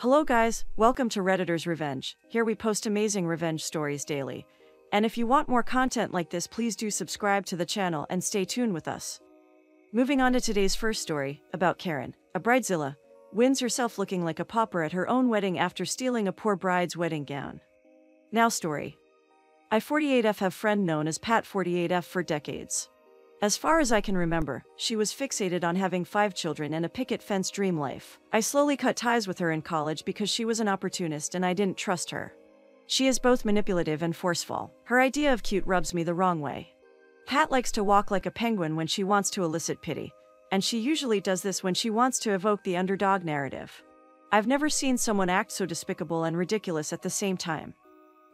Hello guys, welcome to Redditor's Revenge. Here we post amazing revenge stories daily. And if you want more content like this, please do subscribe to the channel and stay tuned with us. Moving on to today's first story, about Karen, a bridezilla, wins herself looking like a pauper at her own wedding after stealing a poor bride's wedding gown. Now story. I-48F have friend known as Pat 48F for decades. As far as I can remember, she was fixated on having 5 children and a picket fence dream life. I slowly cut ties with her in college because she was an opportunist and I didn't trust her. She is both manipulative and forceful. Her idea of cute rubs me the wrong way. Pat likes to walk like a penguin when she wants to elicit pity, and she usually does this when she wants to evoke the underdog narrative. I've never seen someone act so despicable and ridiculous at the same time.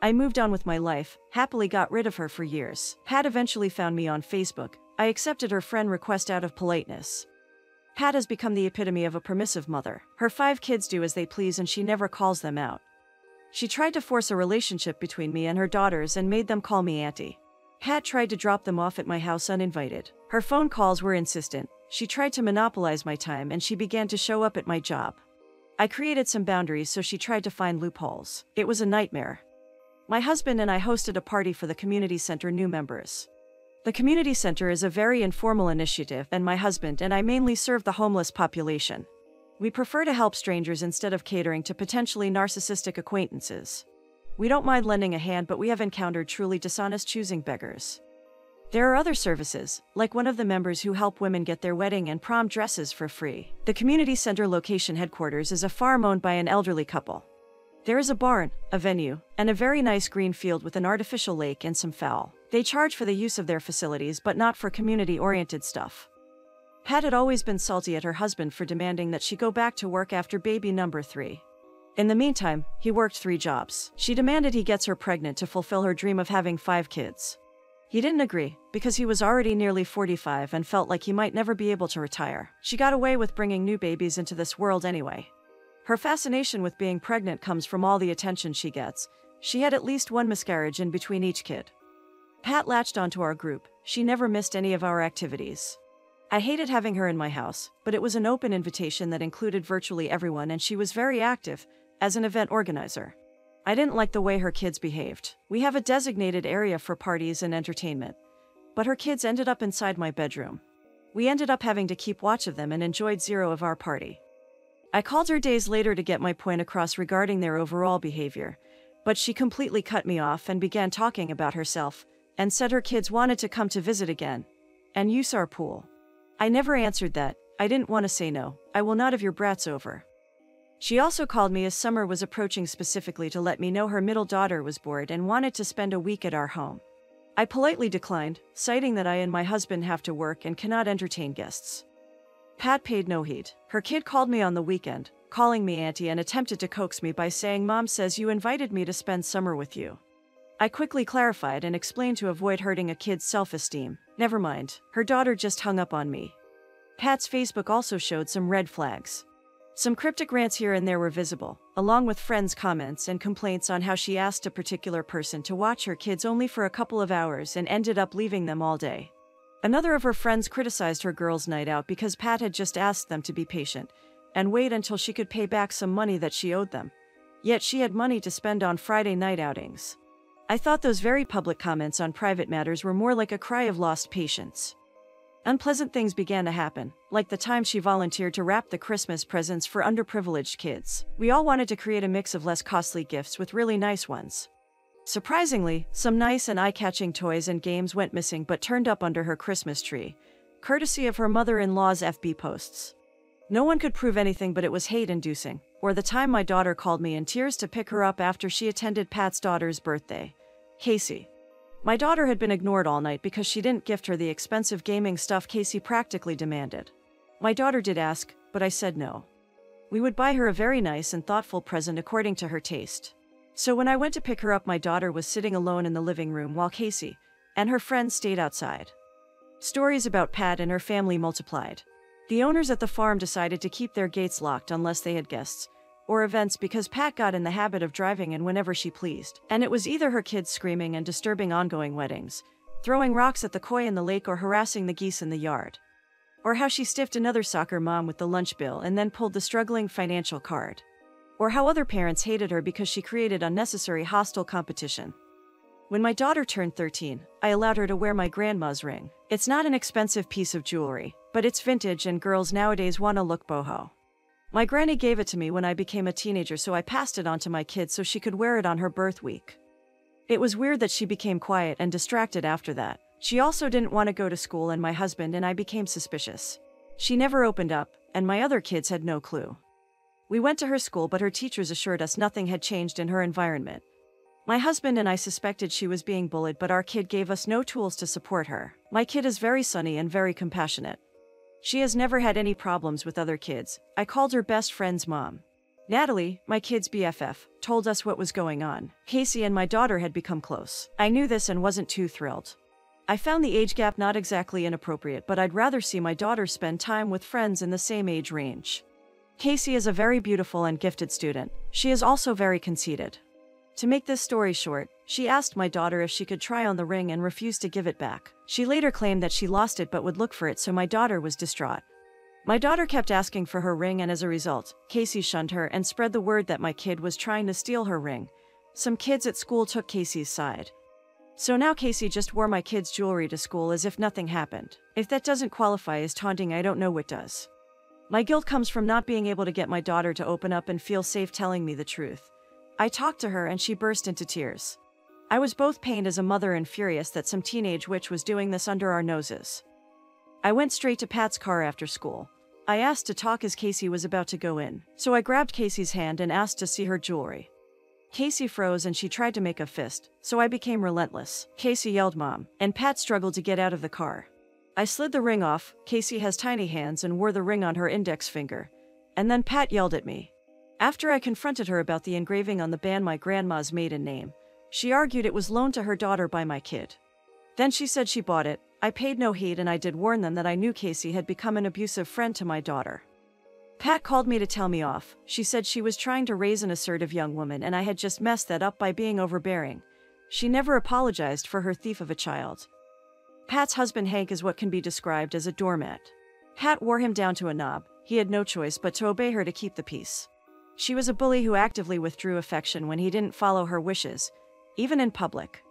I moved on with my life, happily got rid of her for years. Pat eventually found me on Facebook. I accepted her friend request out of politeness. Pat has become the epitome of a permissive mother. Her 5 kids do as they please and she never calls them out. She tried to force a relationship between me and her daughters and made them call me auntie. Pat tried to drop them off at my house uninvited. Her phone calls were insistent. She tried to monopolize my time and she began to show up at my job. I created some boundaries so she tried to find loopholes. It was a nightmare. My husband and I hosted a party for the community center new members. The community center is a very informal initiative and my husband and I mainly serve the homeless population. We prefer to help strangers instead of catering to potentially narcissistic acquaintances. We don't mind lending a hand, but we have encountered truly dishonest choosing beggars. There are other services, like one of the members who help women get their wedding and prom dresses for free. The community center location headquarters is a farm owned by an elderly couple. There is a barn, a venue, and a very nice green field with an artificial lake and some fowl. They charge for the use of their facilities but not for community-oriented stuff. Pat had always been salty at her husband for demanding that she go back to work after baby number 3. In the meantime, he worked 3 jobs. She demanded he gets her pregnant to fulfill her dream of having 5 kids. He didn't agree, because he was already nearly 45 and felt like he might never be able to retire. She got away with bringing new babies into this world anyway. Her fascination with being pregnant comes from all the attention she gets. She had at least 1 miscarriage in between each kid. Pat latched onto our group. She never missed any of our activities. I hated having her in my house, but it was an open invitation that included virtually everyone and she was very active as an event organizer. I didn't like the way her kids behaved. We have a designated area for parties and entertainment, but her kids ended up inside my bedroom. We ended up having to keep watch of them and enjoyed 0 of our party. I called her days later to get my point across regarding their overall behavior, but she completely cut me off and began talking about herself, and said her kids wanted to come to visit again, and use our pool. I never answered that. I didn't want to say no. I will not have your brats over. She also called me as summer was approaching specifically to let me know her middle daughter was bored and wanted to spend a week at our home. I politely declined, citing that I and my husband have to work and cannot entertain guests. Pat paid no heed. Her kid called me on the weekend, calling me auntie, and attempted to coax me by saying, "Mom says you invited me to spend summer with you." I quickly clarified and explained to avoid hurting a kid's self-esteem. Never mind, her daughter just hung up on me. Pat's Facebook also showed some red flags. Some cryptic rants here and there were visible, along with friends' comments and complaints on how she asked a particular person to watch her kids only for a couple of hours and ended up leaving them all day. Another of her friends criticized her girls' night out because Pat had just asked them to be patient and wait until she could pay back some money that she owed them. Yet she had money to spend on Friday night outings. I thought those very public comments on private matters were more like a cry of lost patience. Unpleasant things began to happen, like the time she volunteered to wrap the Christmas presents for underprivileged kids. We all wanted to create a mix of less costly gifts with really nice ones. Surprisingly, some nice and eye-catching toys and games went missing but turned up under her Christmas tree, courtesy of her mother-in-law's FB posts. No one could prove anything, but it was hate-inducing. Or the time my daughter called me in tears to pick her up after she attended Pat's daughter's birthday, Casey. My daughter had been ignored all night because she didn't gift her the expensive gaming stuff Casey practically demanded. My daughter did ask, but I said no. We would buy her a very nice and thoughtful present according to her taste. So when I went to pick her up, my daughter was sitting alone in the living room while Casey and her friends stayed outside. Stories about Pat and her family multiplied. The owners at the farm decided to keep their gates locked unless they had guests or events because Pat got in the habit of driving in whenever she pleased. And it was either her kids screaming and disturbing ongoing weddings, throwing rocks at the koi in the lake, or harassing the geese in the yard. Or how she stiffed another soccer mom with the lunch bill and then pulled the struggling financial card. or how other parents hated her because she created unnecessary hostile competition. When my daughter turned 13, I allowed her to wear my grandma's ring. It's not an expensive piece of jewelry, but it's vintage and girls nowadays want to look boho. My granny gave it to me when I became a teenager, so I passed it on to my kids so she could wear it on her birth week. It was weird that she became quiet and distracted after that. She also didn't want to go to school, and my husband and I became suspicious. She never opened up, and my other kids had no clue. We went to her school, but her teachers assured us nothing had changed in her environment. My husband and I suspected she was being bullied, but our kid gave us no tools to support her. My kid is very sunny and very compassionate. She has never had any problems with other kids. I called her best friend's mom. Natalie, my kid's BFF, told us what was going on. Casey and my daughter had become close. I knew this and wasn't too thrilled. I found the age gap not exactly inappropriate, but I'd rather see my daughter spend time with friends in the same age range. Casey is a very beautiful and gifted student. She is also very conceited. To make this story short, she asked my daughter if she could try on the ring and refused to give it back. She later claimed that she lost it but would look for it, so my daughter was distraught. My daughter kept asking for her ring, and as a result, Casey shunned her and spread the word that my kid was trying to steal her ring. Some kids at school took Casey's side. So now Casey just wore my kid's jewelry to school as if nothing happened. If that doesn't qualify as taunting, I don't know what does. My guilt comes from not being able to get my daughter to open up and feel safe telling me the truth. I talked to her and she burst into tears. I was both pained as a mother and furious that some teenage witch was doing this under our noses. I went straight to Pat's car after school. I asked to talk as Casey was about to go in, so I grabbed Casey's hand and asked to see her jewelry. Casey froze and she tried to make a fist, so I became relentless. Casey yelled "Mom," and Pat struggled to get out of the car. I slid the ring off. Casey has tiny hands and wore the ring on her index finger. And then Pat yelled at me. After I confronted her about the engraving on the band, my grandma's maiden name, she argued it was loaned to her daughter by my kid. Then she said she bought it. I paid no heed, and I did warn them that I knew Casey had become an abusive friend to my daughter. Pat called me to tell me off. She said she was trying to raise an assertive young woman and I had just messed that up by being overbearing. She never apologized for her thief of a child. Pat's husband Hank is what can be described as a doormat. Pat wore him down to a knob. He had no choice but to obey her to keep the peace. She was a bully who actively withdrew affection when he didn't follow her wishes, even in public.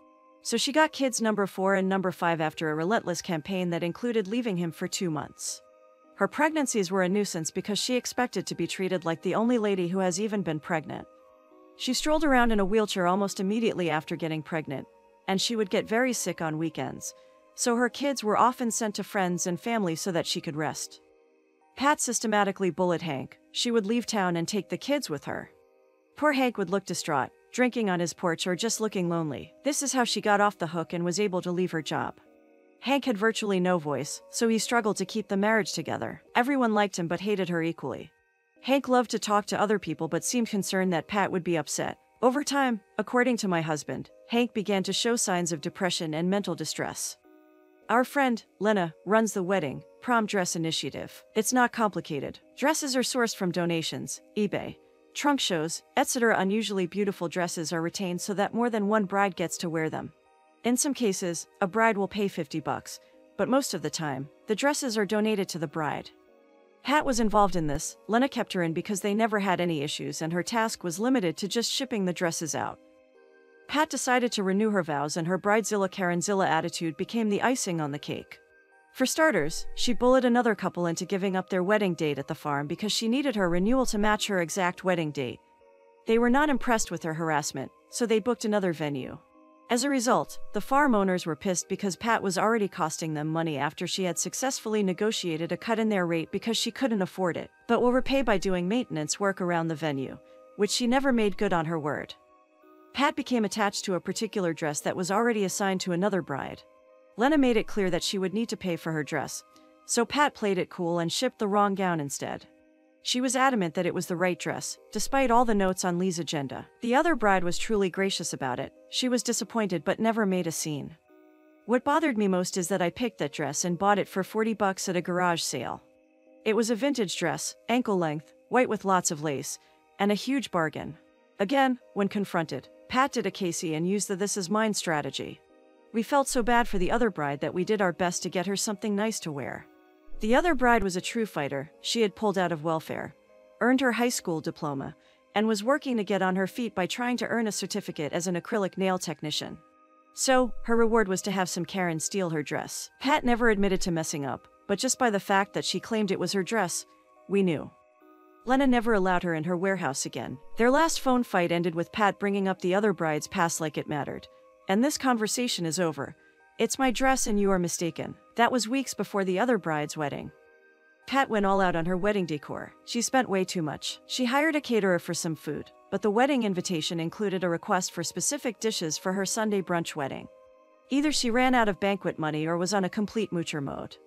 So she got kids number 4 and number 5 after a relentless campaign that included leaving him for 2 months. Her pregnancies were a nuisance because she expected to be treated like the only lady who has even been pregnant. She strolled around in a wheelchair almost immediately after getting pregnant, and she would get very sick on weekends, so her kids were often sent to friends and family so that she could rest. Pat systematically bullied Hank. She would leave town and take the kids with her. Poor Hank would look distraught, drinking on his porch or just looking lonely. This is how she got off the hook and was able to leave her job. Hank had virtually no voice, so he struggled to keep the marriage together. Everyone liked him but hated her equally. Hank loved to talk to other people but seemed concerned that Pat would be upset. Over time, according to my husband, Hank began to show signs of depression and mental distress. Our friend, Lena, runs the wedding prom dress initiative. It's not complicated. Dresses are sourced from donations, eBay, trunk shows, etc. Unusually beautiful dresses are retained so that more than one bride gets to wear them. In some cases, a bride will pay $50, but most of the time, the dresses are donated to the bride. Pat was involved in this. Lena kept her in because they never had any issues and her task was limited to just shipping the dresses out. Pat decided to renew her vows and her bridezilla Karenzilla attitude became the icing on the cake. For starters, she bullied another couple into giving up their wedding date at the farm because she needed her renewal to match her exact wedding date. They were not impressed with her harassment, so they booked another venue. As a result, the farm owners were pissed because Pat was already costing them money after she had successfully negotiated a cut in their rate because she couldn't afford it, but will repay by doing maintenance work around the venue, which she never made good on her word. Pat became attached to a particular dress that was already assigned to another bride. Lena made it clear that she would need to pay for her dress, so Pat played it cool and shipped the wrong gown instead. She was adamant that it was the right dress, despite all the notes on Lee's agenda. The other bride was truly gracious about it. She was disappointed but never made a scene. What bothered me most is that I picked that dress and bought it for $40 at a garage sale. It was a vintage dress, ankle length, white with lots of lace, and a huge bargain. Again, when confronted, Pat did a Casey and used the "this is mine" strategy. We felt so bad for the other bride that we did our best to get her something nice to wear. The other bride was a true fighter. She had pulled out of welfare, earned her high school diploma, and was working to get on her feet by trying to earn a certificate as an acrylic nail technician. So, her reward was to have some Karen steal her dress. Pat never admitted to messing up, but just by the fact that she claimed it was her dress, we knew. Lena never allowed her in her warehouse again. Their last phone fight ended with Pat bringing up the other bride's past like it mattered. And this conversation is over. It's my dress and you are mistaken. That was weeks before the other bride's wedding. Pat went all out on her wedding decor. She spent way too much. She hired a caterer for some food, but the wedding invitation included a request for specific dishes for her Sunday brunch wedding. Either she ran out of banquet money or was on a complete moocher mode.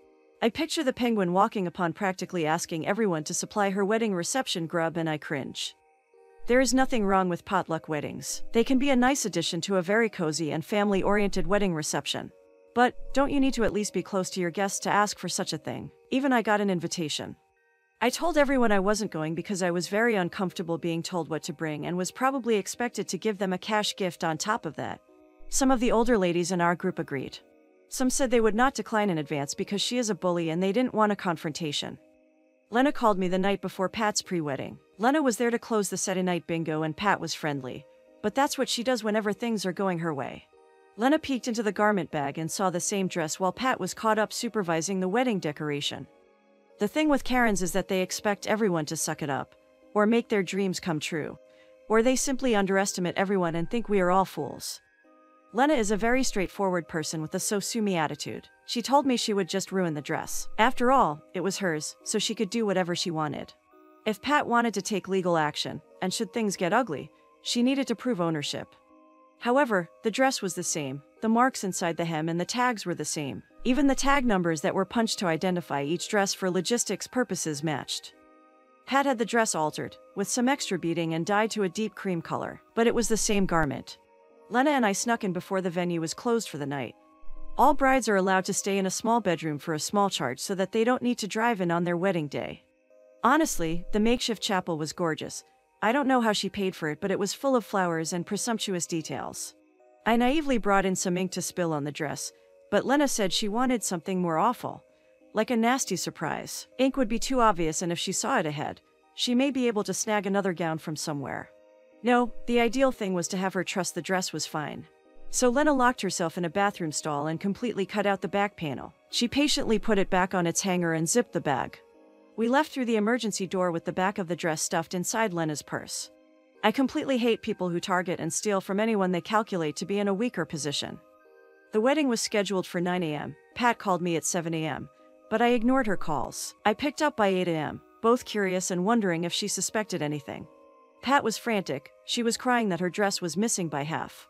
I picture the penguin walking upon practically asking everyone to supply her wedding reception grub and I cringe. There is nothing wrong with potluck weddings. They can be a nice addition to a very cozy and family-oriented wedding reception. But, don't you need to at least be close to your guests to ask for such a thing? Even I got an invitation. I told everyone I wasn't going because I was very uncomfortable being told what to bring and was probably expected to give them a cash gift on top of that. Some of the older ladies in our group agreed. Some said they would not decline in advance because she is a bully and they didn't want a confrontation. Lena called me the night before Pat's pre-wedding. Lena was there to close the Saturday night bingo and Pat was friendly. But that's what she does whenever things are going her way. Lena peeked into the garment bag and saw the same dress while Pat was caught up supervising the wedding decoration. The thing with Karens is that they expect everyone to suck it up, or make their dreams come true, or they simply underestimate everyone and think we are all fools. Lena is a very straightforward person with a so-sue-me attitude. She told me she would just ruin the dress. After all, it was hers, so she could do whatever she wanted. If Pat wanted to take legal action, and should things get ugly, she needed to prove ownership. However, the dress was the same, the marks inside the hem and the tags were the same. Even the tag numbers that were punched to identify each dress for logistics purposes matched. Pat had the dress altered, with some extra beading and dyed to a deep cream color, but it was the same garment. Lena and I snuck in before the venue was closed for the night. All brides are allowed to stay in a small bedroom for a small charge so that they don't need to drive in on their wedding day. Honestly, the makeshift chapel was gorgeous. I don't know how she paid for it, but it was full of flowers and presumptuous details. I naively brought in some ink to spill on the dress, but Lena said she wanted something more awful. Like a nasty surprise. Ink would be too obvious, and if she saw it ahead, she may be able to snag another gown from somewhere. No, the ideal thing was to have her trust the dress was fine. So Lena locked herself in a bathroom stall and completely cut out the back panel. She patiently put it back on its hanger and zipped the bag. We left through the emergency door with the back of the dress stuffed inside Lena's purse. I completely hate people who target and steal from anyone they calculate to be in a weaker position. The wedding was scheduled for 9 a.m. Pat called me at 7 a.m., but I ignored her calls. I picked up by 8 a.m., both curious and wondering if she suspected anything. Pat was frantic. She was crying that her dress was missing by half.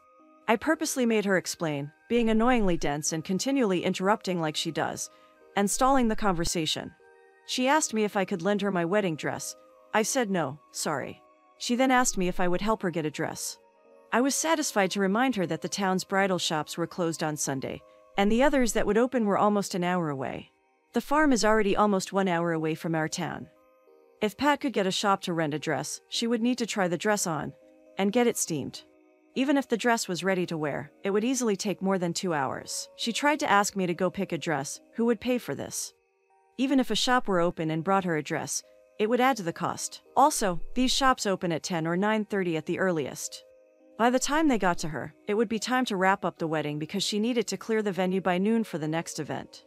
I purposely made her explain, being annoyingly dense and continually interrupting like she does, and stalling the conversation. She asked me if I could lend her my wedding dress. I said no, sorry. She then asked me if I would help her get a dress. I was satisfied to remind her that the town's bridal shops were closed on Sunday, and the others that would open were almost an hour away. The farm is already almost 1 hour away from our town. If Pat could get a shop to rent a dress, she would need to try the dress on and get it steamed. Even if the dress was ready to wear, it would easily take more than 2 hours. She tried to ask me to go pick a dress. Who would pay for this? Even if a shop were open and brought her a dress, it would add to the cost. Also, these shops open at 10 or 9:30 at the earliest. By the time they got to her, it would be time to wrap up the wedding because she needed to clear the venue by noon for the next event.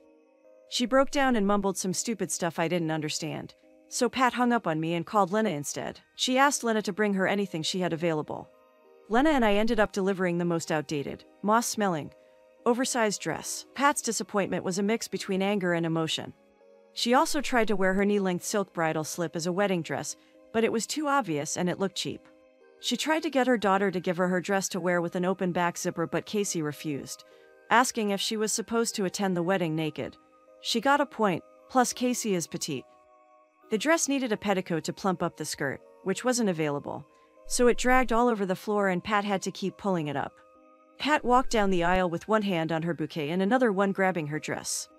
She broke down and mumbled some stupid stuff I didn't understand. So Pat hung up on me and called Lena instead. She asked Lena to bring her anything she had available. Lena and I ended up delivering the most outdated, moss-smelling, oversized dress. Pat's disappointment was a mix between anger and emotion. She also tried to wear her knee-length silk bridal slip as a wedding dress, but it was too obvious and it looked cheap. She tried to get her daughter to give her dress to wear with an open back zipper, but Casey refused, asking if she was supposed to attend the wedding naked. She got a point, plus Casey is petite. The dress needed a petticoat to plump up the skirt, which wasn't available, so it dragged all over the floor and Pat had to keep pulling it up. Pat walked down the aisle with one hand on her bouquet and another one grabbing her dress.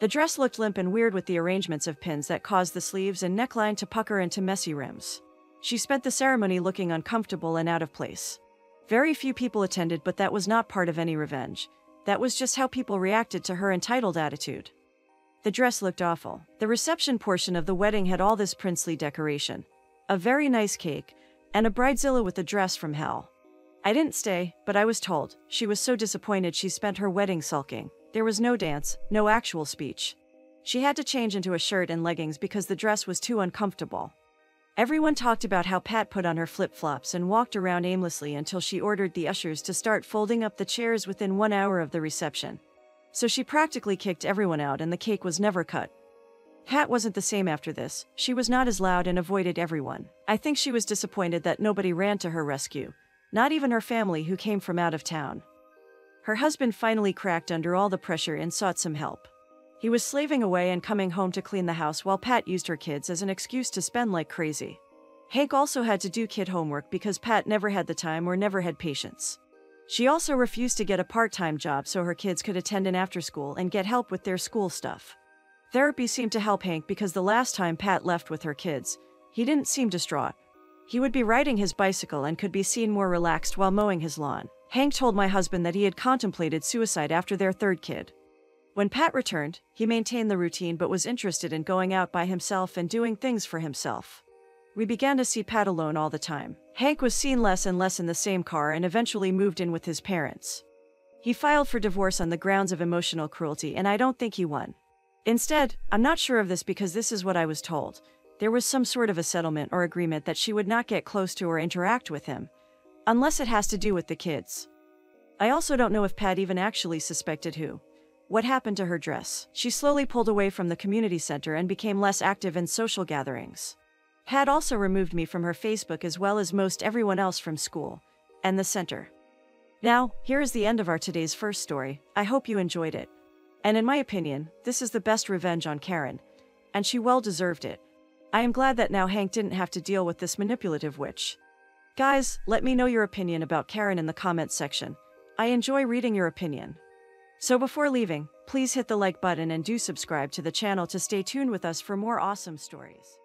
The dress looked limp and weird with the arrangements of pins that caused the sleeves and neckline to pucker into messy rims. She spent the ceremony looking uncomfortable and out of place. Very few people attended, but that was not part of any revenge. That was just how people reacted to her entitled attitude. The dress looked awful. The reception portion of the wedding had all this princely decoration. A very nice cake, and a bridezilla with a dress from hell. I didn't stay, but I was told. She was so disappointed she spent her wedding sulking. There was no dance, no actual speech. She had to change into a shirt and leggings because the dress was too uncomfortable. Everyone talked about how Pat put on her flip-flops and walked around aimlessly until she ordered the ushers to start folding up the chairs within 1 hour of the reception. So she practically kicked everyone out and the cake was never cut. Pat wasn't the same after this. She was not as loud and avoided everyone. I think she was disappointed that nobody ran to her rescue, not even her family who came from out of town. Her husband finally cracked under all the pressure and sought some help. He was slaving away and coming home to clean the house while Pat used her kids as an excuse to spend like crazy. Hank also had to do kid homework because Pat never had the time or never had patience. She also refused to get a part-time job so her kids could attend an after-school and get help with their school stuff. Therapy seemed to help Hank because the last time Pat left with her kids, he didn't seem distraught. He would be riding his bicycle and could be seen more relaxed while mowing his lawn. Hank told my husband that he had contemplated suicide after their third kid. When Pat returned, he maintained the routine but was interested in going out by himself and doing things for himself. We began to see Pat alone all the time. Hank was seen less and less in the same car and eventually moved in with his parents. He filed for divorce on the grounds of emotional cruelty and I don't think he won. Instead, I'm not sure of this because this is what I was told. There was some sort of a settlement or agreement that she would not get close to or interact with him, unless it has to do with the kids. I also don't know if Pat even actually suspected what happened to her dress. She slowly pulled away from the community center and became less active in social gatherings. Pat also removed me from her Facebook as well as most everyone else from school and the center. Now, here is the end of our today's first story. I hope you enjoyed it. And in my opinion, this is the best revenge on Karen, and she well deserved it. I am glad that now Hank didn't have to deal with this manipulative witch. Guys, let me know your opinion about Karen in the comments section. I enjoy reading your opinion. So before leaving, please hit the like button and do subscribe to the channel to stay tuned with us for more awesome stories.